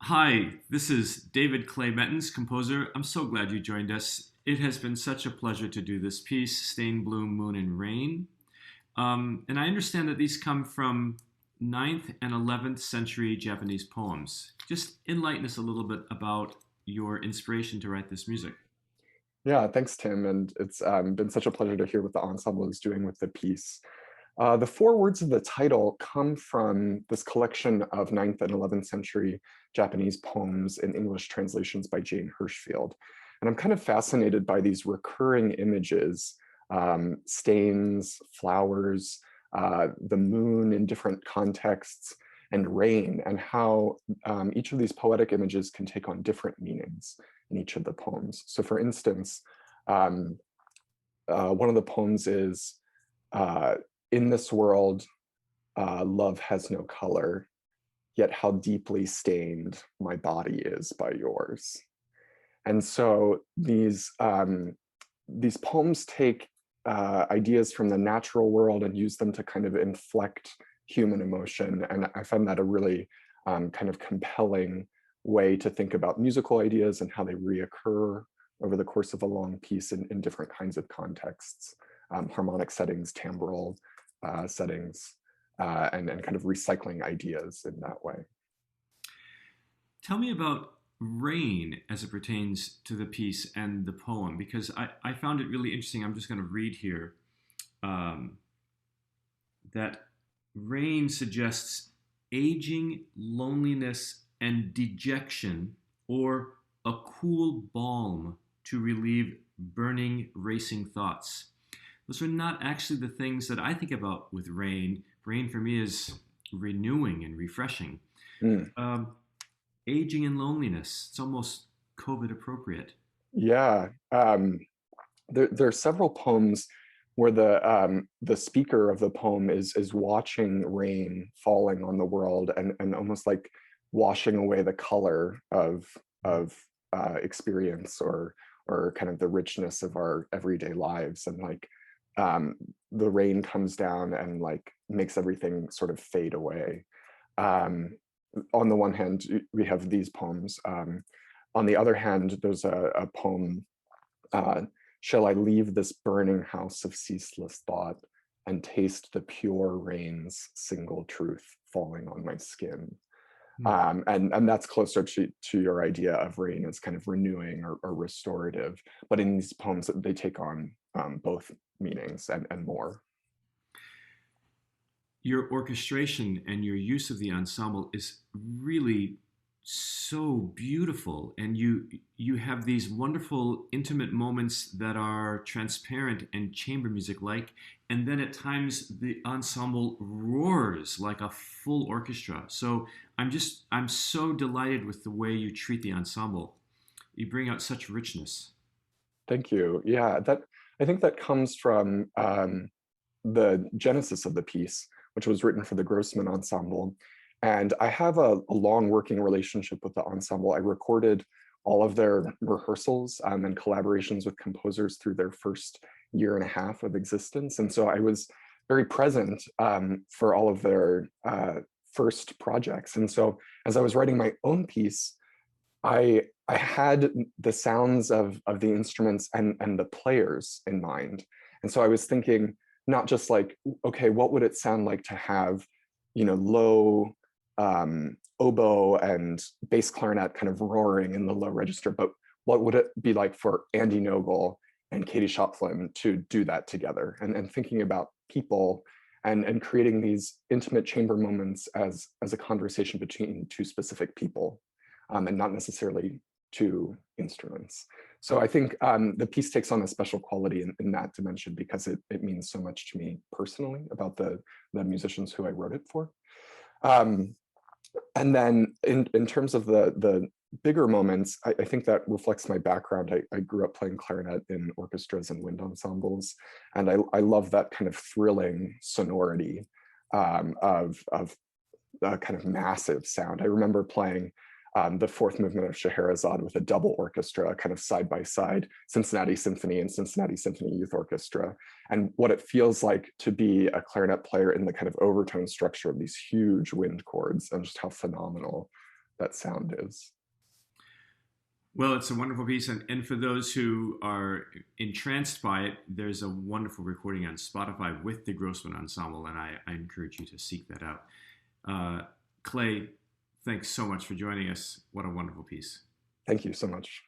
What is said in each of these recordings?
Hi, this is David Clay Mettens, composer. I'm so glad you joined us. It has been such a pleasure to do this piece, Stain, Bloom, Moon, and Rain. And I understand that these come from ninth and 11th century Japanese poems. Just enlighten us a little bit about your inspiration to write this music. Yeah, thanks, Tim. And it's been such a pleasure to hear what the ensemble is doing with the piece. The four words of the title come from this collection of ninth and 11th century Japanese poems in English translations by Jane Hirschfield. And I'm kind of fascinated by these recurring images, stains, flowers, the moon in different contexts, and rain, and how each of these poetic images can take on different meanings in each of the poems. So for instance, um, one of the poems is, uh, in this world, love has no color, yet how deeply stained my body is by yours. And so these poems take ideas from the natural world and use them to kind of inflect human emotion. And I found that a really kind of compelling way to think about musical ideas and how they reoccur over the course of a long piece in different kinds of contexts, harmonic settings, timbral settings, and kind of recycling ideas in that way. Tell me about rain as it pertains to the piece and the poem, because I found it really interesting. I'm just going to read here. Um, that rain suggests aging, loneliness, and dejection, or a cool balm to relieve burning, racing thoughts. Those are not actually the things that I think about with rain. Rain for me is renewing and refreshing. Mm. Um, Aging and loneliness, it's almost COVID appropriate. Yeah. There are several poems where the speaker of the poem is watching rain falling on the world and almost like washing away the color of experience or kind of the richness of our everyday lives, and like um, the rain comes down and like makes everything sort of fade away. Um, on the one hand, we have these poems. On the other hand, there's a poem, uh, shall I leave this burning house of ceaseless thought and taste the pure rain's single truth falling on my skin? Hmm. And that's closer to your idea of rain as kind of renewing or restorative. But in these poems, they take on both meanings and more. Your orchestration and your use of the ensemble is really so beautiful, and you have these wonderful intimate moments that are transparent and chamber music like, and then at times the ensemble roars like a full orchestra. So I'm so delighted with the way you treat the ensemble. You bring out such richness. Thank you. Yeah, that I think that comes from the genesis of the piece, which was written for the Grossman Ensemble. And I have a long working relationship with the ensemble. I recorded all of their rehearsals and collaborations with composers through their first year and a half of existence. And so I was very present for all of their first projects. And so as I was writing my own piece, I had the sounds of the instruments and the players in mind. And so I was thinking not just like, okay, what would it sound like to have, low oboe and bass clarinet kind of roaring in the low register, but what would it be like for Andy Noble and Katie Schopflin to do that together? And thinking about people and creating these intimate chamber moments as a conversation between two specific people, and not necessarily two instruments. So I think the piece takes on a special quality in that dimension because it means so much to me personally about the musicians who I wrote it for. Um, and then in terms of the bigger moments, I think that reflects my background. I grew up playing clarinet in orchestras and wind ensembles, and I love that kind of thrilling sonority of a kind of massive sound. I remember playing the fourth movement of Scheherazade with a double orchestra, kind of side by side, Cincinnati Symphony and Cincinnati Symphony Youth Orchestra, and what it feels like to be a clarinet player in the kind of overtone structure of these huge wind chords, and just how phenomenal that sound is. Well, it's a wonderful piece. And for those who are entranced by it, there's a wonderful recording on Spotify with the Grossman Ensemble, and I encourage you to seek that out. Clay, thanks so much for joining us. What a wonderful piece. Thank you so much.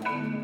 Thank you.